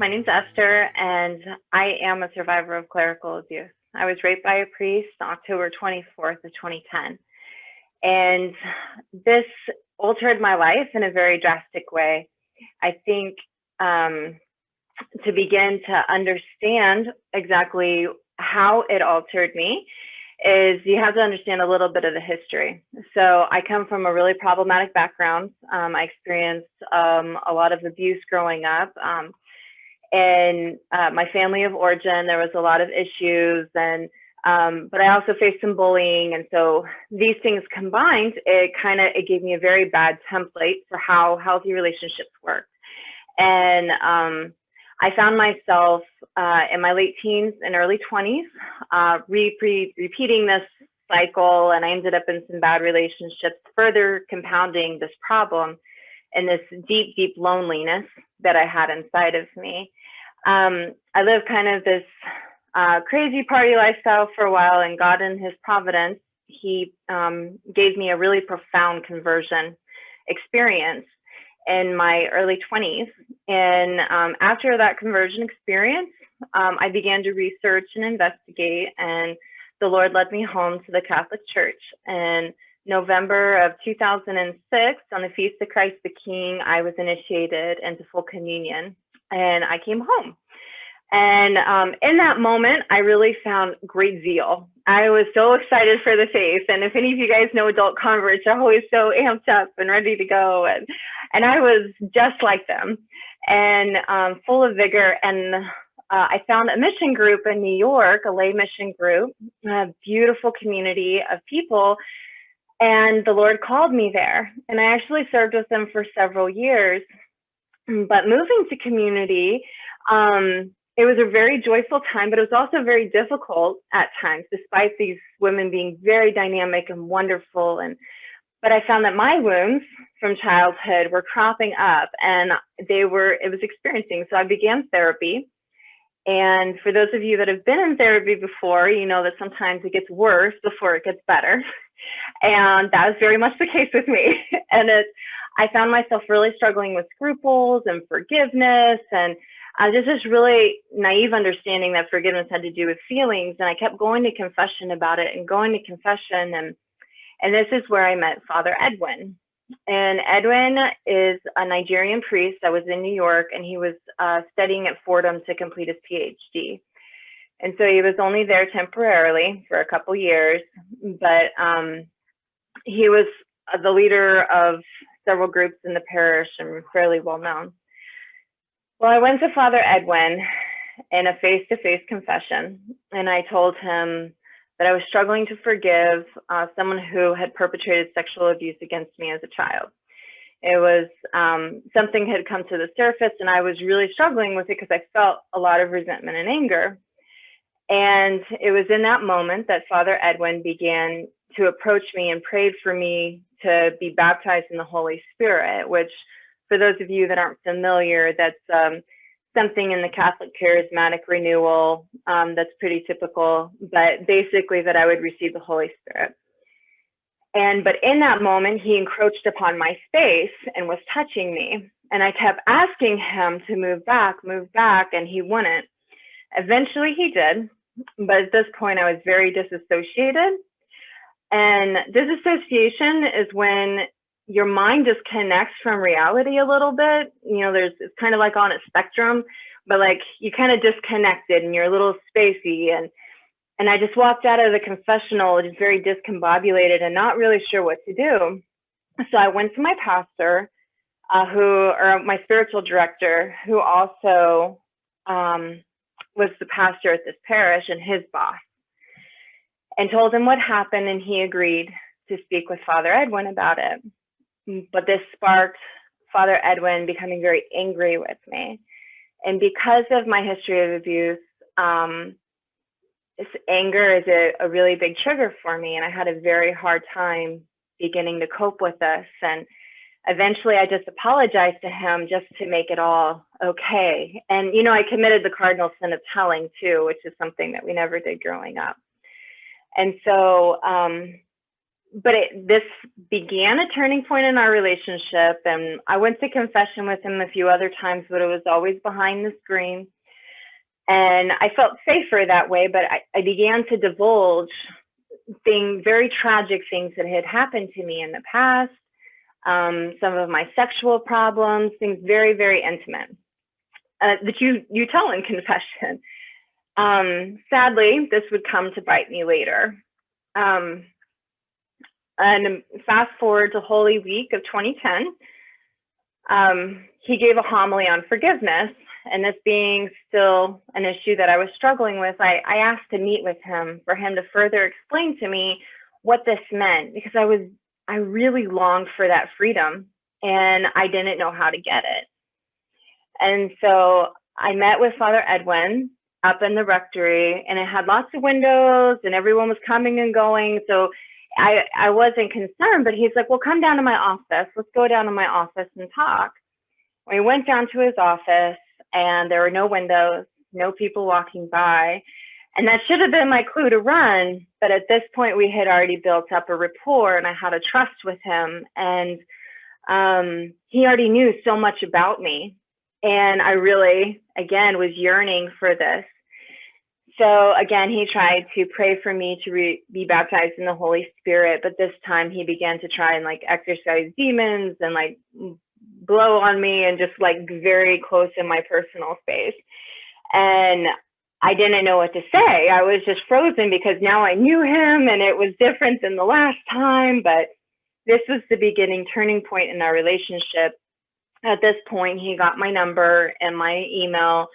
My name's Esther, and I am a survivor of clerical abuse. I was raped by a priest on October 24th of 2010. And this altered my life in a very drastic way. I think to begin to understand exactly how it altered me is you have to understand a little bit of the history. So I come from a really problematic background. I experienced a lot of abuse growing up. And my family of origin, there was a lot of issues, and but I also faced some bullying. And so these things combined, it gave me a very bad template for how healthy relationships work. And I found myself in my late teens and early 20s repeating this cycle, and I ended up in some bad relationships, further compounding this problem and this deep, deep loneliness that I had inside of me. I lived kind of this crazy party lifestyle for a while, and God in his providence, he gave me a really profound conversion experience in my early 20s. And after that conversion experience, I began to research and investigate, and the Lord led me home to the Catholic Church. And November of 2006, on the Feast of Christ the King, I was initiated into full communion, and I came home. And in that moment, I really found great zeal. I was so excited for the faith. And if any of you guys know adult converts, are always so amped up and ready to go. And I was just like them, and full of vigor. And I found a mission group in New York, a lay mission group, a beautiful community of people. And the Lord called me there. And I actually served with them for several years. But moving to community, it was a very joyful time, but it was also very difficult at times, despite these women being very dynamic and wonderful. But I found that my wounds from childhood were cropping up, and it was experiencing. So I began therapy. And for those of you that have been in therapy before, you know that sometimes it gets worse before it gets better. And that was very much the case with me. And I found myself really struggling with scruples and forgiveness, and just this really naive understanding that forgiveness had to do with feelings. And I kept going to confession about it and going to confession. And this is where I met Father Edwin. And Edwin is a Nigerian priest that was in New York, and he was studying at Fordham to complete his PhD. And so he was only there temporarily for a couple years, but he was the leader of several groups in the parish and fairly well known. Well, I went to Father Edwin in a face-to-face confession, and I told him that I was struggling to forgive someone who had perpetrated sexual abuse against me as a child. It was something had come to the surface, and I was really struggling with it because I felt a lot of resentment and anger. And it was in that moment that Father Edwin began to approach me and prayed for me to be baptized in the Holy Spirit, which, for those of you that aren't familiar, that's something in the Catholic charismatic renewal that's pretty typical, but basically that I would receive the Holy Spirit. But in that moment, he encroached upon my space and was touching me. And I kept asking him to move back, and he wouldn't. Eventually he did, but at this point I was very disassociated. And disassociation is when your mind disconnects from reality a little bit. You know, it's kind of like on a spectrum, but like you kind of disconnected and you're a little spacey. And I just walked out of the confessional just very discombobulated and not really sure what to do. So I went to my pastor, or my spiritual director, who also was the pastor at this parish and his boss, and told him what happened, and he agreed to speak with Father Edwin about it. But this sparked Father Edwin becoming very angry with me. And because of my history of abuse, this anger is a really big trigger for me. And I had a very hard time beginning to cope with this. And eventually I just apologized to him just to make it all okay. And, you know, I committed the cardinal sin of telling too, which is something that we never did growing up. And so this began a turning point in our relationship, and I went to confession with him a few other times, but it was always behind the screen. And I felt safer that way, but I began to divulge very tragic things that had happened to me in the past, some of my sexual problems, things very, very intimate that you tell in confession. Sadly, this would come to bite me later. And fast forward to Holy Week of 2010, he gave a homily on forgiveness. And this being still an issue that I was struggling with, I asked to meet with him for him to further explain to me what this meant, because I really longed for that freedom and I didn't know how to get it. And so I met with Father Edwin up in the rectory, and it had lots of windows and everyone was coming and going. So I wasn't concerned, but he's like, well, come down to my office. Let's go down to my office and talk. We went down to his office, and there were no windows, no people walking by. And that should have been my clue to run. But at this point, we had already built up a rapport, and I had a trust with him. And he already knew so much about me. And I really, again, was yearning for this. So again, he tried to pray for me to be baptized in the Holy Spirit. But this time he began to try and like exorcise demons and like blow on me and just like very close in my personal space. And I didn't know what to say. I was just frozen because now I knew him and it was different than the last time. But this was the beginning turning point in our relationship. At this point, he got my number and my email,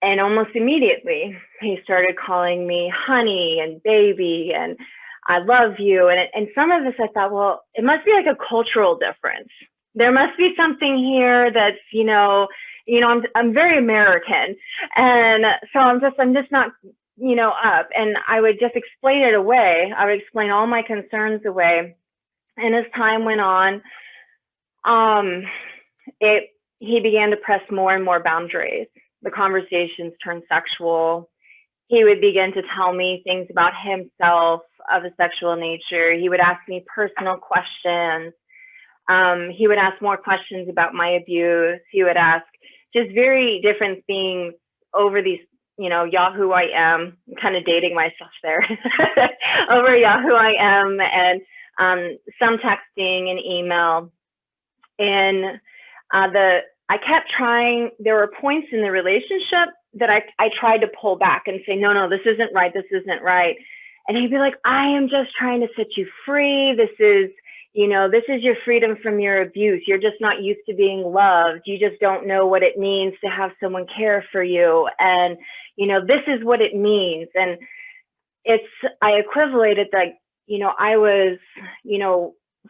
and almost immediately he started calling me honey and baby and I love you. And some of this I thought, well, it must be like a cultural difference. There must be something here that's, I'm very American. And so I'm just not, up. And I would just explain it away. I would explain all my concerns away. And as time went on, he began to press more and more boundaries. The conversations turned sexual. He would begin to tell me things about himself of a sexual nature. He would ask me personal questions. He would ask more questions about my abuse. He would ask just very different things over these, Yahoo I am. I'm kind of dating myself there. Over Yahoo I am, and some texting and email. And I kept trying. There were points in the relationship that I tried to pull back and say, no, this isn't right. This isn't right. And he'd be like, I am just trying to set you free. This is your freedom from your abuse. You're just not used to being loved. You just don't know what it means to have someone care for you. And, this is what it means. And I equivalated that, I was,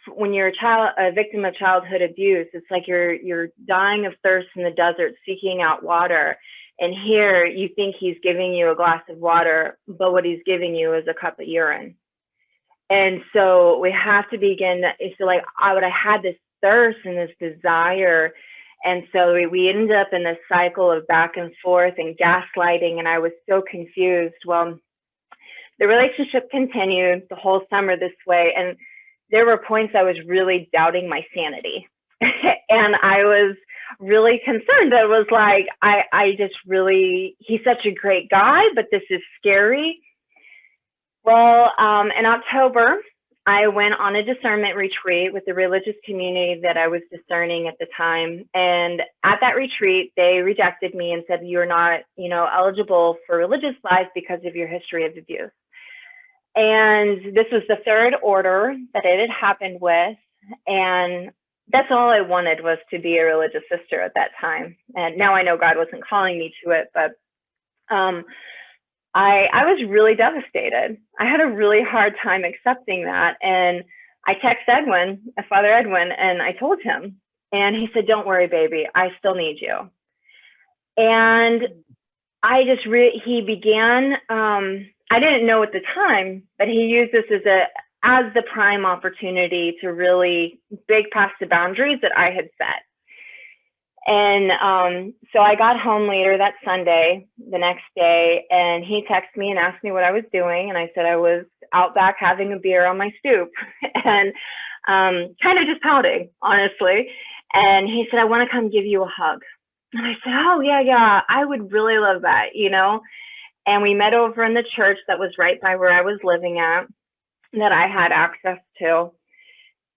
when you're a victim of childhood abuse, it's like you're dying of thirst in the desert, seeking out water. And here you think he's giving you a glass of water, but what he's giving you is a cup of urine. And so we have to begin, it's like I had this thirst and this desire. And so we ended up in this cycle of back and forth and gaslighting. And I was so confused. Well, the relationship continued the whole summer this way. And there were points I was really doubting my sanity. And I was really concerned. I was like, he's such a great guy, but this is scary. Well, in October, I went on a discernment retreat with the religious community that I was discerning at the time. And at that retreat, they rejected me and said, you're not, eligible for religious life because of your history of abuse. And this was the third order that it had happened with. And that's all I wanted, was to be a religious sister at that time. And now I know God wasn't calling me to it, but I was really devastated. I had a really hard time accepting that. And I texted Father Edwin, and I told him, and he said, don't worry, baby, I still need you. And he began, I didn't know at the time, but he used this as the prime opportunity to really break past the boundaries that I had set. And so I got home later that Sunday, the next day, and he texted me and asked me what I was doing. And I said I was out back having a beer on my stoop and kind of just pouting, honestly. And he said, I want to come give you a hug. And I said, oh, yeah, I would really love that, you know? And we met over in the church that was right by where I was living at, that I had access to.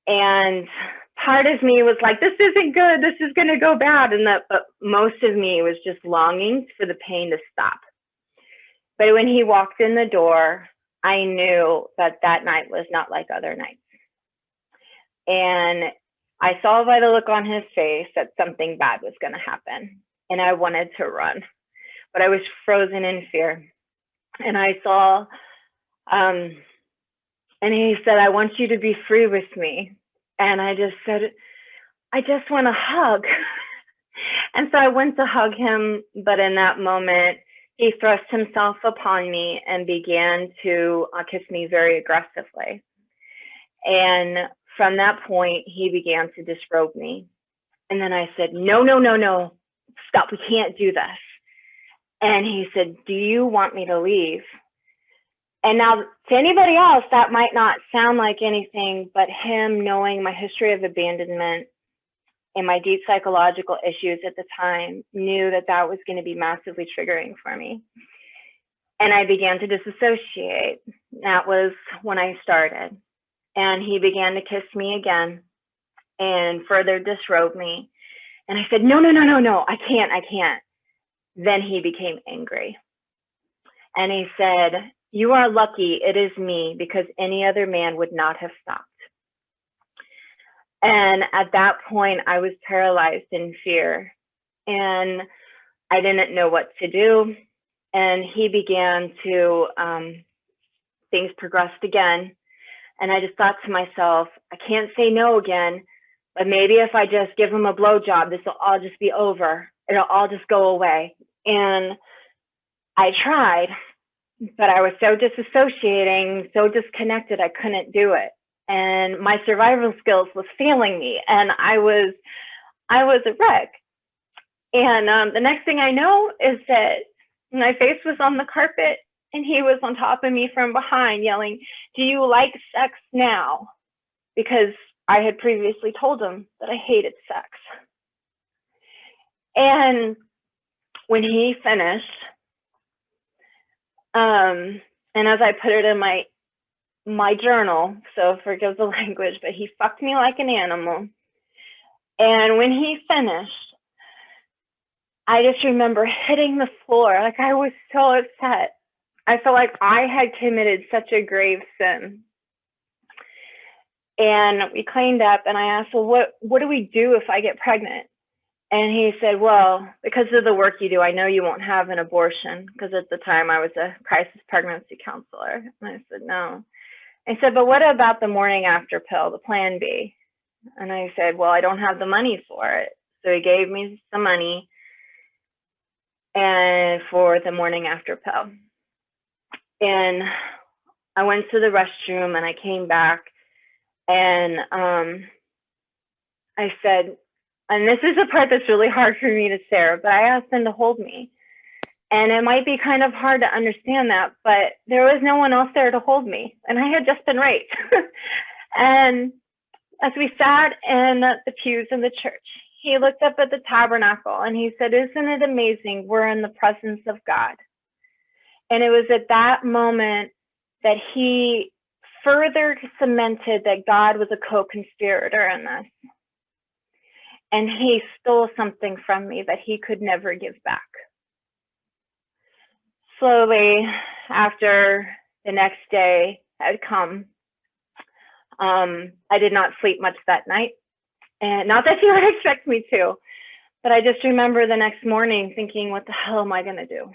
And part of me was like, this isn't good, this is going to go bad. But most of me was just longing for the pain to stop. But when he walked in the door, I knew that that night was not like other nights. And I saw by the look on his face that something bad was going to happen. And I wanted to run, but I was frozen in fear. And I saw, and he said, I want you to be free with me. And I just said, I just want a hug. And so I went to hug him, but in that moment, he thrust himself upon me and began to kiss me very aggressively. And from that point, he began to disrobe me. And then I said, no, stop, we can't do this. And he said, do you want me to leave? And now to anybody else, that might not sound like anything, but him knowing my history of abandonment and my deep psychological issues at the time, knew that that was going to be massively triggering for me. And I began to disassociate. That was when I started. And he began to kiss me again and further disrobe me. And I said, no, I can't. Then he became angry. And he said, you are lucky it is me, because any other man would not have stopped. And at that point, I was paralyzed in fear. And I didn't know what to do. And he began to, things progressed again. And I just thought to myself, I can't say no again, but maybe if I just give him a blowjob, this will all just be over. It'll all just go away. And I tried, but I was so disassociating, so disconnected, I couldn't do it. And my survival skills was failing me, and I was a wreck. And the next thing I know is that my face was on the carpet, and he was on top of me from behind yelling, do you like sex now? Because I had previously told him that I hated sex. And when he finished, and as I put it in my journal, so forgive the language, but he fucked me like an animal. And when he finished, I just remember hitting the floor. Like, I was so upset. I felt like I had committed such a grave sin. And we cleaned up, and I asked, well, what do we do if I get pregnant? And he said, well, because of the work you do, I know you won't have an abortion, because at the time I was a crisis pregnancy counselor. And I said, no. I said, but what about the morning after pill, the plan B? And I said, well, I don't have the money for it. So he gave me some money and for the morning after pill. And I went to the restroom, and I came back, and I said, and this is the part that's really hard for me to share, but I asked him to hold me. And it might be kind of hard to understand that, but there was no one else there to hold me. And I had just been raped. And as we sat in the pews in the church, he looked up at the tabernacle and he said, isn't it amazing? We're in the presence of God. And it was at that moment that he further cemented that God was a co-conspirator in this. And he stole something from me that he could never give back. Slowly, after the next day had come, I did not sleep much that night. And not that you would expect me to, but I just remember the next morning thinking, what the hell am I going to do?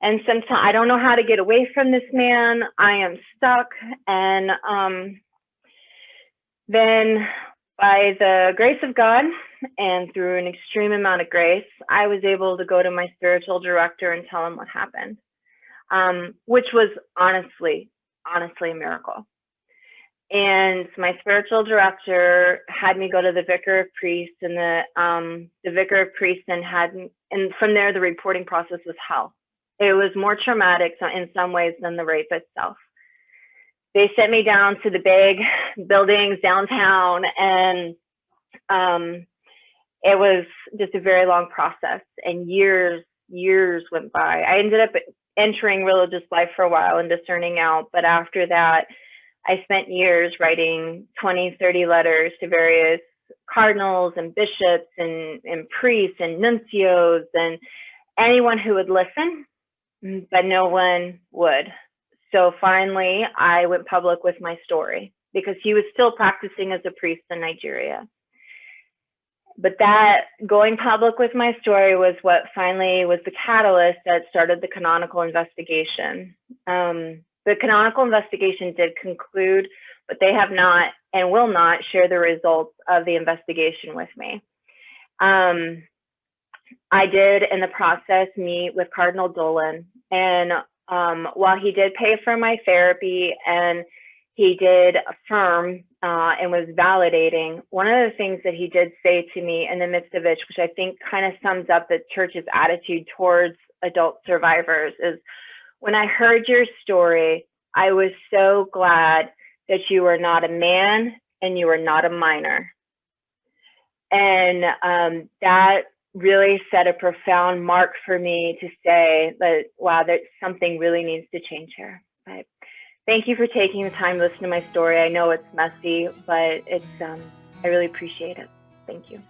And sometimes I don't know how to get away from this man. I am stuck. And then by the grace of God and through an extreme amount of grace, I was able to go to my spiritual director and tell him what happened, which was honestly a miracle. And my spiritual director had me go to the vicar of priests, and the vicar of priests then and from there the reporting process was hell. It was more traumatic in some ways than the rape itself. They sent me down to the big buildings downtown, and it was just a very long process, and years went by. I ended up entering religious life for a while and discerning out, but after that, I spent years writing 20, 30 letters to various cardinals and bishops and priests and nuncios and anyone who would listen, but no one would. So finally, I went public with my story because he was still practicing as a priest in Nigeria. But that going public with my story was what finally was the catalyst that started the canonical investigation. The canonical investigation did conclude, but they have not and will not share the results of the investigation with me. I did, in the process, meet with Cardinal Dolan, and while he did pay for my therapy and he did affirm and was validating, one of the things that he did say to me in the midst of it, which I think kind of sums up the church's attitude towards adult survivors, is, when I heard your story, I was so glad that you were not a man and you were not a minor. And that really set a profound mark for me to say that, wow, that something really needs to change here. But thank you for taking the time to listen to my story. I know it's messy, but it's I really appreciate it. Thank you.